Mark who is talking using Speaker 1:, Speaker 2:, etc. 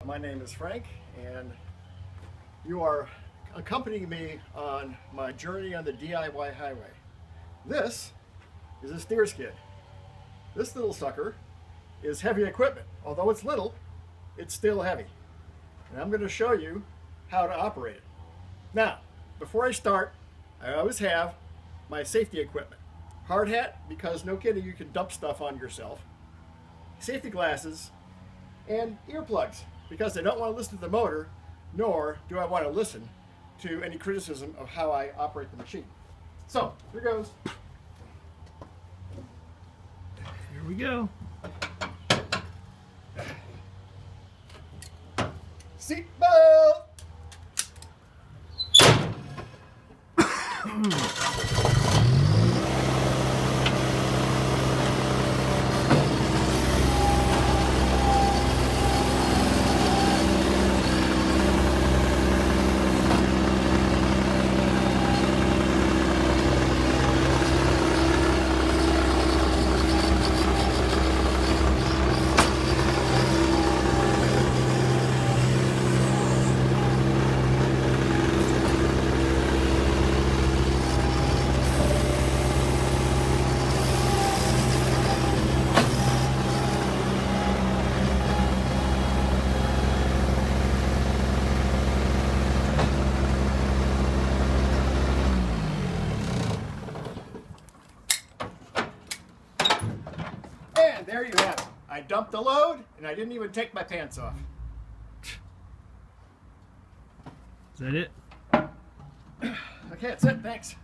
Speaker 1: My name is Frank, and you are accompanying me on my journey on the DIY highway. This is a steer skid. This little sucker is heavy equipment. Although it's little, it's still heavy. And I'm going to show you how to operate it. Now, before I start, I always have my safety equipment. Hard hat, because no kidding, you can dump stuff on yourself. Safety glasses, and earplugs, because I don't want to listen to the motor, nor do I want to listen to any criticism of how I operate the machine. So, here goes.
Speaker 2: Here we go.
Speaker 1: Seatbelt! And there you have it. I dumped the load, and I didn't even take my pants off.
Speaker 2: Is that it?
Speaker 1: Okay, that's it. Thanks.